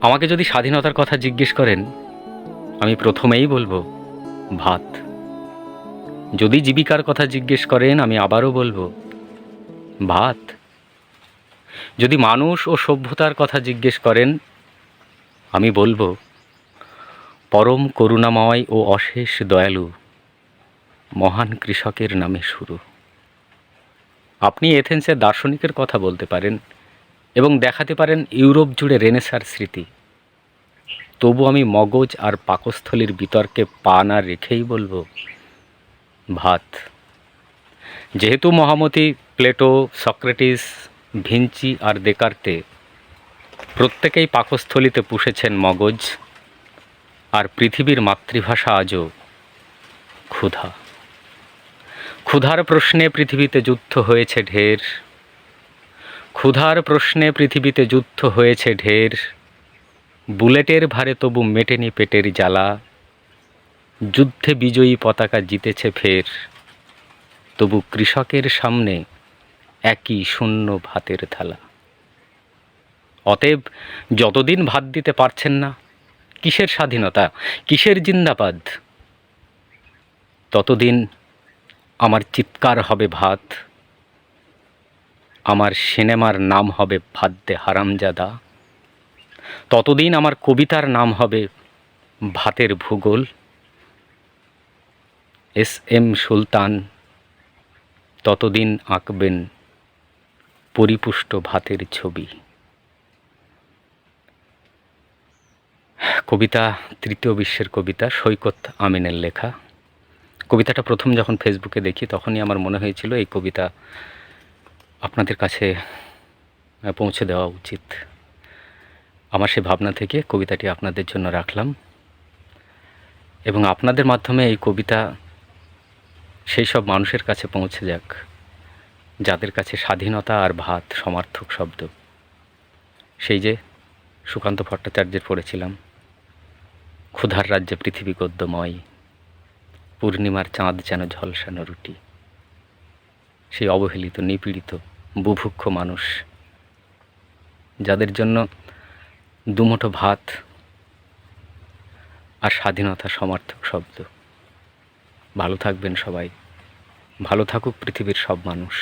আমাকে যদি স্বাধীনতার কথা জিজ্ঞেস করেন, আমি প্রথমেই বলবো ভাত। যদি জীবিকার কথা জিজ্ঞেস করেন, আমি আবারও বলবো ভাত। যদি মানুষ ও সভ্যতার কথা জিজ্ঞেস করেন, আমি বলবো পরম করুণাময় ও অশেষ দয়ালু মহান কৃষকের নামে শুরু। আপনি এথেন্সের দার্শনিকের কথা বলতে পারেন এবং দেখাতে পারেন ইউরোপ জুড়ে রেনেসাঁর স্মৃতি। তবু আমি মগজ আর পাকস্থলীর বিতর্কে পা না রেখেই বলবো ভাত। যেহেতু মহামতি প্লেটো, সক্রেটিস, ভিঞ্চি আর দেকার্তে প্রত্যেকেই পাকস্থলীতে পুষেছেন মগজ, আর পৃথিবীর মাতৃভাষা আজও ক্ষুধা। ক্ষুধার প্রশ্নে পৃথিবীতে যুদ্ধ হয়েছে ঢের, ক্ষুধার প্রশ্নে পৃথিবীতে যুদ্ধ হয়েছে ঢের। বুলেটের ভারে তবু মেটেনি পেটের জ্বালা, যুদ্ধে বিজয়ী পতাকা জিতেছে ফের। তবু কৃষকের সামনে একই শূন্য ভাতের থালা। অতএব যতদিন ভাত দিতে পারছেন না, কিসের স্বাধীনতা, কিসের জিন্দাবাদ, ততদিন আমার চিৎকার হবে ভাত, আমার সিনেমার নাম হবে ভাত দে হারামজাদা, ততদিন আমার কবিতার নাম হবে ভাতের ভূগোল। এস সুলতান ততদিন আঁকবেন পরিপুষ্ট ভাতের ছবি। কবিতা তৃতীয় বিশ্বের কবিতা, সৈকত আমিনের লেখা। কবিতাটা প্রথম যখন ফেসবুকে দেখি তখনই আমার মনে হয়েছিল এই কবিতা আপনাদের কাছে পৌঁছে দেওয়া উচিত। আমার সে ভাবনা থেকে কবিতাটি আপনাদের জন্য রাখলাম এবং আপনাদের মাধ্যমে এই কবিতা সেই সব মানুষের কাছে পৌঁছে যাক যাদের কাছে স্বাধীনতা আর ভাত সমার্থক শব্দ। সেই যে সুকান্ত ভট্টাচার্যের পড়েছিলাম, ক্ষুধার রাজ্যে পৃথিবী গদ্যময়, পূর্ণিমার চাঁদ যেন ঝলসানো রুটি। সেই অবহেলিত, নিপীড়িত, বুভুক্ষ মানুষ যাদের জন্য দুমুঠো ভাত আর স্বাধীনতা সমার্থক শব্দ। ভালো থাকবেন সবাই, ভালো থাকুক পৃথিবীর সব মানুষ।